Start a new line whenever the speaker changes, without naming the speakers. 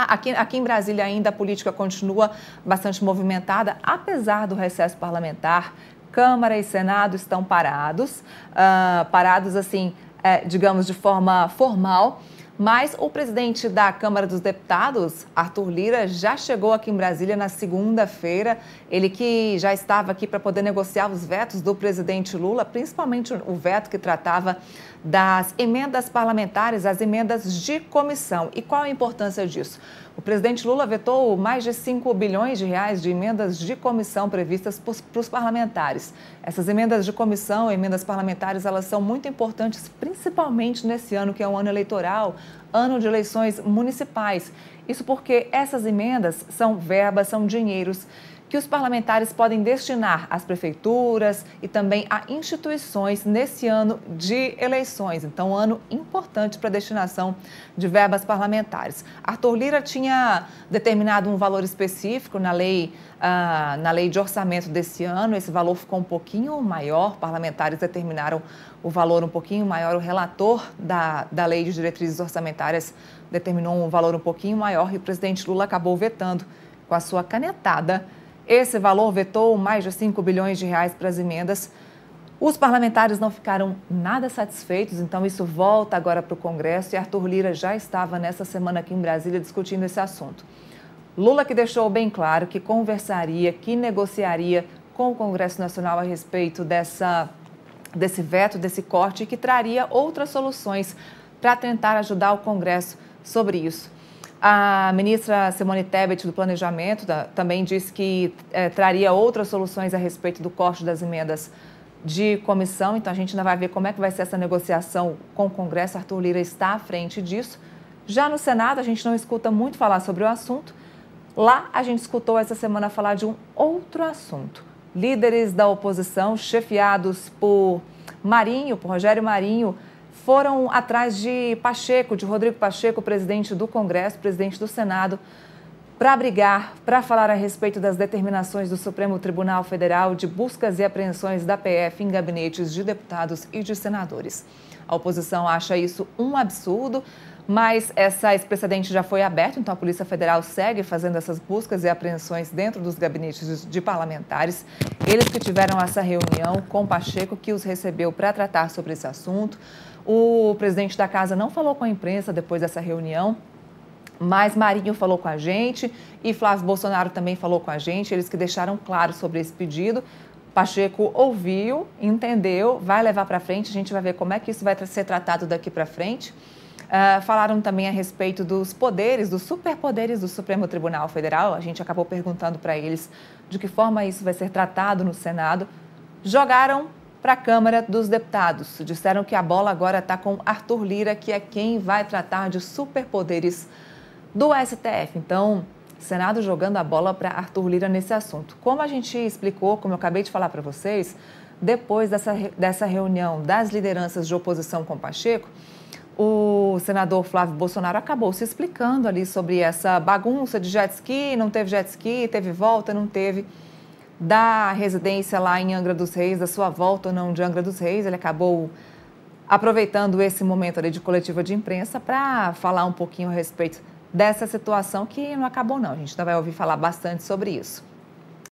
Aqui em Brasília ainda a política continua bastante movimentada, apesar do recesso parlamentar. Câmara e Senado estão parados, parados assim, digamos, de forma formal. Mas o presidente da Câmara dos Deputados, Arthur Lira, já chegou aqui em Brasília na segunda-feira. Ele que já estava aqui para poder negociar os vetos do presidente Lula, principalmente o veto que tratava das emendas parlamentares, as emendas de comissão. E qual a importância disso? O presidente Lula vetou mais de 5 bilhões de reais de emendas de comissão previstas para os parlamentares. Essas emendas de comissão, emendas parlamentares, elas são muito importantes, principalmente nesse ano que é um ano eleitoral, ano de eleições municipais. Isso porque essas emendas são verbas, são dinheiros que os parlamentares podem destinar às prefeituras e também a instituições nesse ano de eleições. Então, um ano importante para a destinação de verbas parlamentares. Arthur Lira tinha determinado um valor específico na lei de orçamento desse ano. Esse valor ficou um pouquinho maior, parlamentares determinaram o valor um pouquinho maior. O relator da lei de diretrizes orçamentárias determinou um valor um pouquinho maior e o presidente Lula acabou vetando com a sua canetada. Esse valor vetou mais de 5 bilhões de reais para as emendas. Os parlamentares não ficaram nada satisfeitos, então isso volta agora para o Congresso e Arthur Lira já estava nessa semana aqui em Brasília discutindo esse assunto. Lula que deixou bem claro que conversaria, que negociaria com o Congresso Nacional a respeito desse veto, desse corte e que traria outras soluções para tentar ajudar o Congresso sobre isso. A ministra Simone Tebet, do Planejamento, também disse que traria outras soluções a respeito do corte das emendas de comissão. Então, a gente ainda vai ver como é que vai ser essa negociação com o Congresso. Arthur Lira está à frente disso. Já no Senado, a gente não escuta muito falar sobre o assunto. Lá, a gente escutou essa semana falar de um outro assunto. Líderes da oposição, chefiados por Rogério Marinho, foram atrás de Rodrigo Pacheco, presidente do Congresso, presidente do Senado, para brigar, para falar a respeito das determinações do Supremo Tribunal Federal de buscas e apreensões da PF em gabinetes de deputados e de senadores. A oposição acha isso um absurdo, mas esse precedente já foi aberto, então a Polícia Federal segue fazendo essas buscas e apreensões dentro dos gabinetes de parlamentares. Eles que tiveram essa reunião com Pacheco, que os recebeu para tratar sobre esse assunto. O presidente da casa não falou com a imprensa depois dessa reunião, mas Marinho falou com a gente e Flávio Bolsonaro também falou com a gente, eles que deixaram claro sobre esse pedido. Pacheco ouviu, entendeu, vai levar para frente, a gente vai ver como é que isso vai ser tratado daqui para frente. Falaram também a respeito dos poderes, dos superpoderes do Supremo Tribunal Federal. A gente acabou perguntando para eles de que forma isso vai ser tratado no Senado. Jogaram para a Câmara dos Deputados. Disseram que a bola agora está com Arthur Lira, que é quem vai tratar de superpoderes do STF. Então, Senado jogando a bola para Arthur Lira nesse assunto. Como a gente explicou, como eu acabei de falar para vocês, depois dessa reunião das lideranças de oposição com Pacheco, o senador Flávio Bolsonaro acabou se explicando ali sobre essa bagunça de jet ski, não teve jet ski, teve volta, não teve, da residência lá em Angra dos Reis, da sua volta ou não de Angra dos Reis. Ele acabou aproveitando esse momento ali de coletiva de imprensa para falar um pouquinho a respeito dessa situação que não acabou não. A gente ainda vai ouvir falar bastante sobre isso.